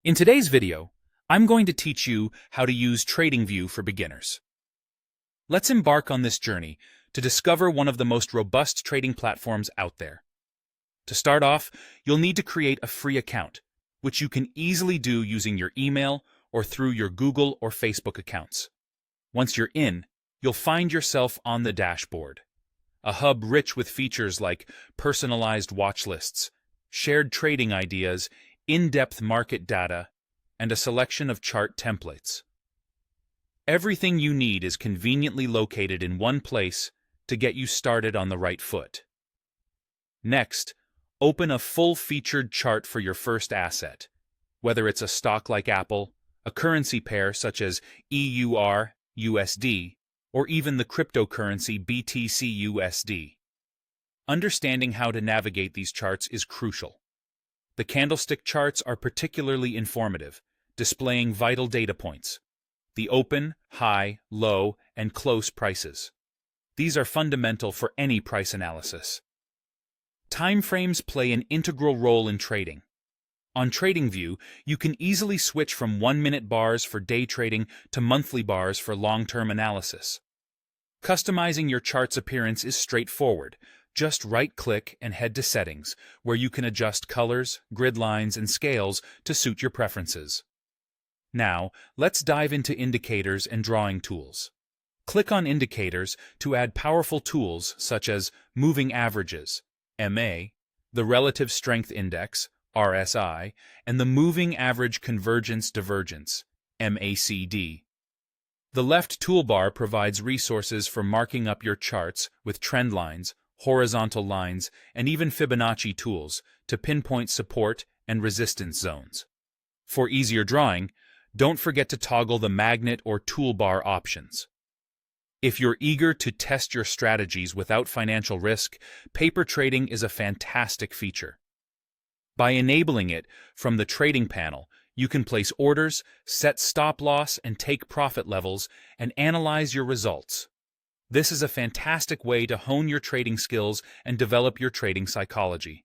In today's video, I'm going to teach you how to use TradingView for beginners. Let's embark on this journey to discover one of the most robust trading platforms out there. To start off, you'll need to create a free account, which you can easily do using your email or through your Google or Facebook accounts. Once you're in, you'll find yourself on the dashboard, a hub rich with features like personalized watch lists, shared trading ideas, in-depth market data, and a selection of chart templates. Everything you need is conveniently located in one place to get you started on the right foot. Next, open a full-featured chart for your first asset, whether it's a stock like Apple, a currency pair such as EUR, USD, or even the cryptocurrency BTC USD. Understanding how to navigate these charts is crucial. The candlestick charts are particularly informative, displaying vital data points: the open, high, low, and close prices. These are fundamental for any price analysis. Timeframes play an integral role in trading. On TradingView, you can easily switch from 1-minute bars for day trading to monthly bars for long-term analysis. Customizing your chart's appearance is straightforward. Just right-click and head to Settings, where you can adjust colors, grid lines, and scales to suit your preferences. Now, let's dive into indicators and drawing tools. Click on Indicators to add powerful tools such as Moving Averages, MA, the Relative Strength Index, RSI, and the Moving Average Convergence Divergence, MACD. The left toolbar provides resources for marking up your charts with trend lines, horizontal lines, and even Fibonacci tools to pinpoint support and resistance zones. For easier drawing, don't forget to toggle the magnet or toolbar options. If you're eager to test your strategies without financial risk, paper trading is a fantastic feature. By enabling it from the trading panel, you can place orders, set stop-loss and take profit levels, and analyze your results. This is a fantastic way to hone your trading skills and develop your trading psychology.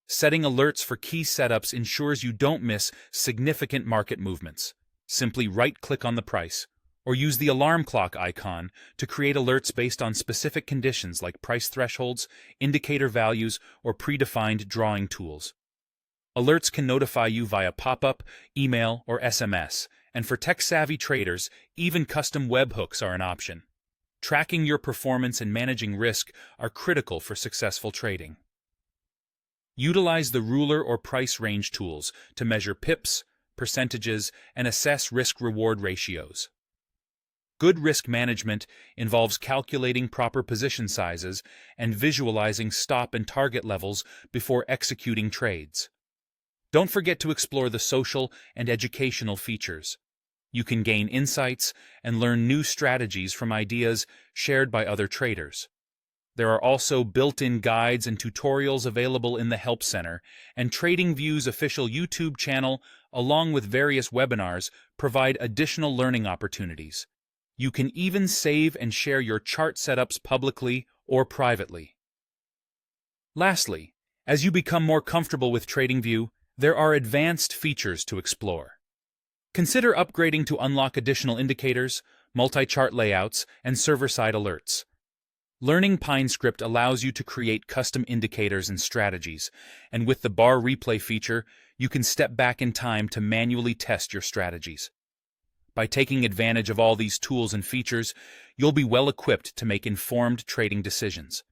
Setting alerts for key setups ensures you don't miss significant market movements. Simply right-click on the price, or use the alarm clock icon to create alerts based on specific conditions like price thresholds, indicator values, or predefined drawing tools. Alerts can notify you via pop-up, email, or SMS, and for tech-savvy traders, even custom webhooks are an option. Tracking your performance and managing risk are critical for successful trading. Utilize the ruler or price range tools to measure pips, percentages, and assess risk-reward ratios. Good risk management involves calculating proper position sizes and visualizing stop and target levels before executing trades. Don't forget to explore the social and educational features. You can gain insights and learn new strategies from ideas shared by other traders. There are also built-in guides and tutorials available in the Help Center, and TradingView's official YouTube channel, along with various webinars, provide additional learning opportunities. You can even save and share your chart setups publicly or privately. Lastly, as you become more comfortable with TradingView, there are advanced features to explore. Consider upgrading to unlock additional indicators, multi-chart layouts, and server-side alerts. Learning PineScript allows you to create custom indicators and strategies, and with the bar replay feature, you can step back in time to manually test your strategies. By taking advantage of all these tools and features, you'll be well equipped to make informed trading decisions.